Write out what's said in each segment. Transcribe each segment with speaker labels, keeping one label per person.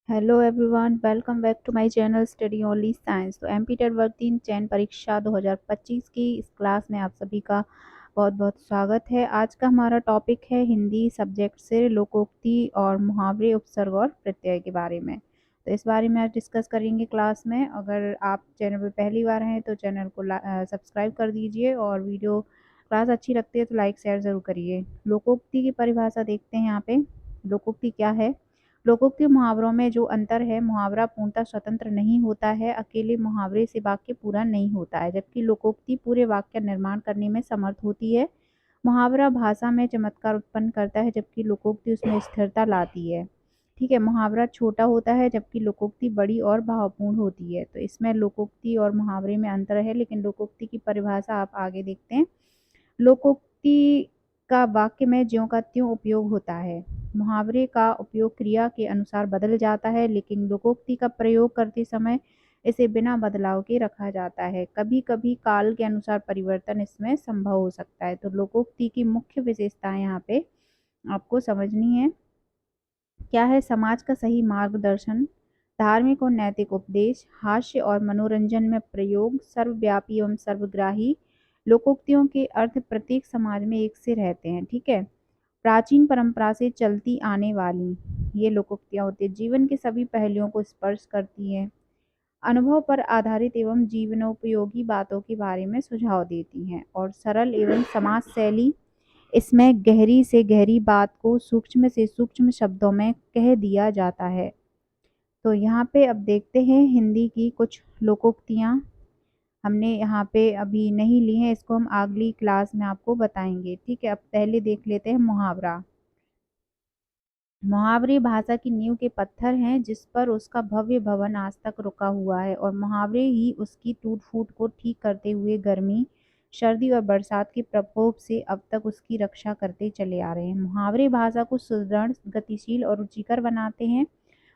Speaker 1: Hello everyone, welcome back to my channel study only science. तो MPTET वर्ग 3 चयन परीक्षा 2025 की इस क्लास में आप सभी का बहुत बहुत स्वागत है। आज का हमारा टॉपिक है हिंदी सब्जेक्ट से लोकोक्ति और मुहावरे, उपसर्ग और प्रत्यय के बारे में। तो इस बारे में आज डिस्कस करेंगे क्लास में। अगर आप चैनल पर पहली बार हैं तो चैनल को सब्सक्राइब कर दीजिए और वीडियो क्लास अच्छी लगती है तो लाइक शेयर ज़रूर करिए। लोकोक्ति की परिभाषा देखते हैं यहाँ पे। लोकोक्ति क्या है? लोकोक्ति मुहावरों में जो अंतर है, मुहावरा पूर्णतः स्वतंत्र नहीं होता है, अकेले मुहावरे से वाक्य पूरा नहीं होता है, जबकि लोकोक्ति पूरे वाक्य निर्माण करने में समर्थ होती है। मुहावरा भाषा में चमत्कार उत्पन्न करता है, जबकि लोकोक्ति उसमें स्थिरता लाती है। ठीक है, मुहावरा छोटा होता है जबकि लोकोक्ति बड़ी और भावपूर्ण होती है। तो इसमें लोकोक्ति और मुहावरे में अंतर है, लेकिन लोकोक्ति की परिभाषा आप आगे देखते हैं। लोकोक्ति का वाक्य में ज्यों का त्यों उपयोग होता है। मुहावरे का उपयोग क्रिया के अनुसार बदल जाता है, लेकिन लोकोक्ति का प्रयोग करते समय इसे बिना बदलाव के रखा जाता है। कभी कभी काल के अनुसार परिवर्तन इसमें संभव हो सकता है। तो लोकोक्ति की मुख्य विशेषताएं यहाँ पे आपको समझनी है। क्या है? समाज का सही मार्गदर्शन, धार्मिक और नैतिक उपदेश, हास्य और मनोरंजन में प्रयोग, सर्वव्यापी एवं सर्वग्राही। लोकोक्तियों के अर्थ प्रत्येक समाज में एक से रहते हैं। ठीक है, प्राचीन परंपरा से चलती आने वाली ये लोकोक्तियां होती है, जीवन के सभी पहलुओं को स्पर्श करती हैं, अनुभव पर आधारित एवं जीवनोपयोगी बातों के बारे में सुझाव देती हैं, और सरल एवं समाज शैली, इसमें गहरी से गहरी बात को सूक्ष्म से सूक्ष्म शब्दों में कह दिया जाता है। तो यहाँ पे अब देखते हैं हिंदी की कुछ लोकोक्तियाँ। हमने यहाँ पे अभी नहीं ली हैं, इसको हम अगली क्लास में आपको बताएंगे। ठीक है, अब पहले देख लेते हैं मुहावरा। मुहावरे भाषा की नींव के पत्थर हैं, जिस पर उसका भव्य भवन आज तक रुका हुआ है, और मुहावरे ही उसकी टूट फूट को ठीक करते हुए गर्मी, सर्दी और बरसात के प्रकोप से अब तक उसकी रक्षा करते चले आ रहे हैं। मुहावरे भाषा को सुदृढ़, गतिशील और रुचिकर बनाते हैं।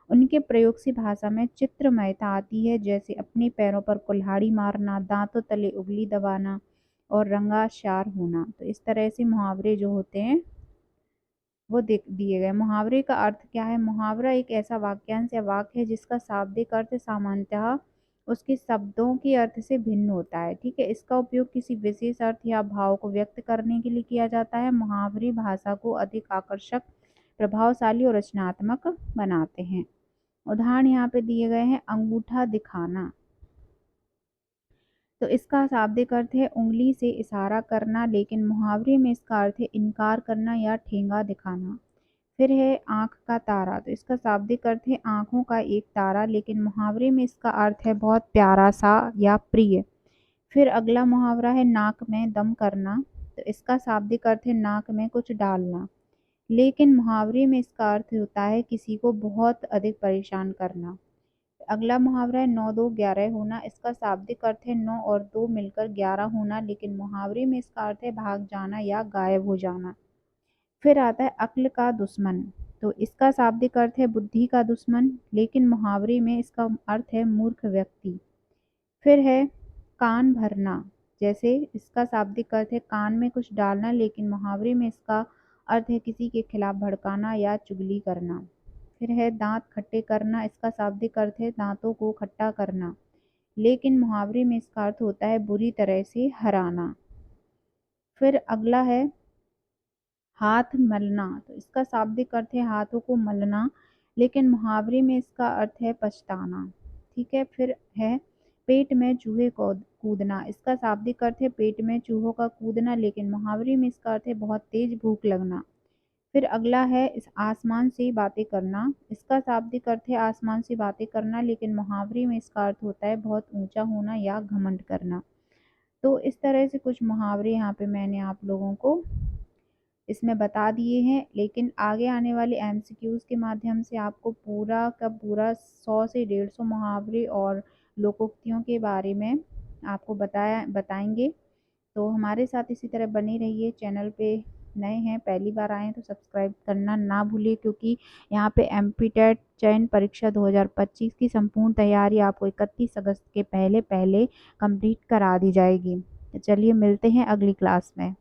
Speaker 1: उनके प्रयोग से भाषा में चित्रमयता आती है, जैसे अपने पैरों पर कुल्हाड़ी मारना, दांतों तले उंगली दबाना और रंगाशार होना। तो इस तरह से मुहावरे जो होते हैं वो दिए गए। मुहावरे का अर्थ क्या है? मुहावरा एक ऐसा वाक्यांश या वाक्य है जिसका शाब्दिक अर्थ सामान्यतः उसके शब्दों के अर्थ से भिन्न होता है। ठीक है, इसका उपयोग किसी विशेष अर्थ या भाव को व्यक्त करने के लिए किया जाता है। मुहावरे भाषा को अधिक आकर्षक, प्रभावशाली और रचनात्मक बनाते हैं। उदाहरण यहाँ पे दिए गए हैं। अंगूठा दिखाना, तो इसका शाब्दिक अर्थ है उंगली से इशारा करना, लेकिन मुहावरे में इसका अर्थ है इनकार करना या ठेंगा दिखाना। फिर है आँख का तारा, तो इसका शाब्दिक अर्थ है आँखों का एक तारा, लेकिन मुहावरे में इसका अर्थ है बहुत प्यारा सा या प्रिय। फिर अगला मुहावरा है नाक में दम करना, तो इसका शाब्दिक अर्थ है नाक में कुछ डालना, लेकिन मुहावरे में इसका अर्थ होता है किसी को बहुत अधिक परेशान करना। अगला मुहावरा है 9 2 11 होना, इसका शाब्दिक अर्थ है 9 और 2 मिलकर 11 होना, लेकिन मुहावरे में इसका अर्थ है भाग जाना या गायब हो जाना। फिर आता है अक्ल का दुश्मन, तो इसका शाब्दिक अर्थ है बुद्धि का दुश्मन, लेकिन मुहावरे में इसका अर्थ है मूर्ख व्यक्ति। फिर है कान भरना, जैसे इसका शाब्दिक अर्थ है कान में कुछ डालना, लेकिन मुहावरे में इसका अर्थ है किसी के खिलाफ भड़काना या चुगली करना। फिर है दांत खट्टे करना, इसका शाब्दिक अर्थ है दांतों को खट्टा करना, लेकिन मुहावरे में इसका अर्थ होता है बुरी तरह से हराना। फिर अगला है हाथ मलना, तो इसका शाब्दिक अर्थ है हाथों को मलना, लेकिन मुहावरे में इसका अर्थ है पछताना। ठीक है, फिर है पेट में चूहे को कूदना, इसका शाब्दिक अर्थ है पेट में चूहों का कूदना, लेकिन मुहावरे में इसका अर्थ है बहुत तेज भूख लगना। फिर अगला है इस आसमान से बातें करना, इसका शाब्दिक अर्थ है आसमान से बातें करना, लेकिन मुहावरे में इसका अर्थ होता है बहुत ऊंचा होना या घमंड करना। तो इस तरह से कुछ मुहावरे यहाँ पे मैंने आप लोगों को इसमें बता दिए हैं, लेकिन आगे आने वाले एमसीक्यूज के माध्यम से आपको पूरा का पूरा 100 से 150 मुहावरे और लोकोक्तियों के बारे में आपको बताएंगे। तो हमारे साथ इसी तरह बने रहिए। चैनल पे नए हैं, पहली बार आए हैं तो सब्सक्राइब करना ना भूलिए, क्योंकि यहाँ पे एमपीटेट चयन परीक्षा 2025 की संपूर्ण तैयारी आपको 31 अगस्त के पहले पहले कंप्लीट करा दी जाएगी। तो चलिए मिलते हैं अगली क्लास में।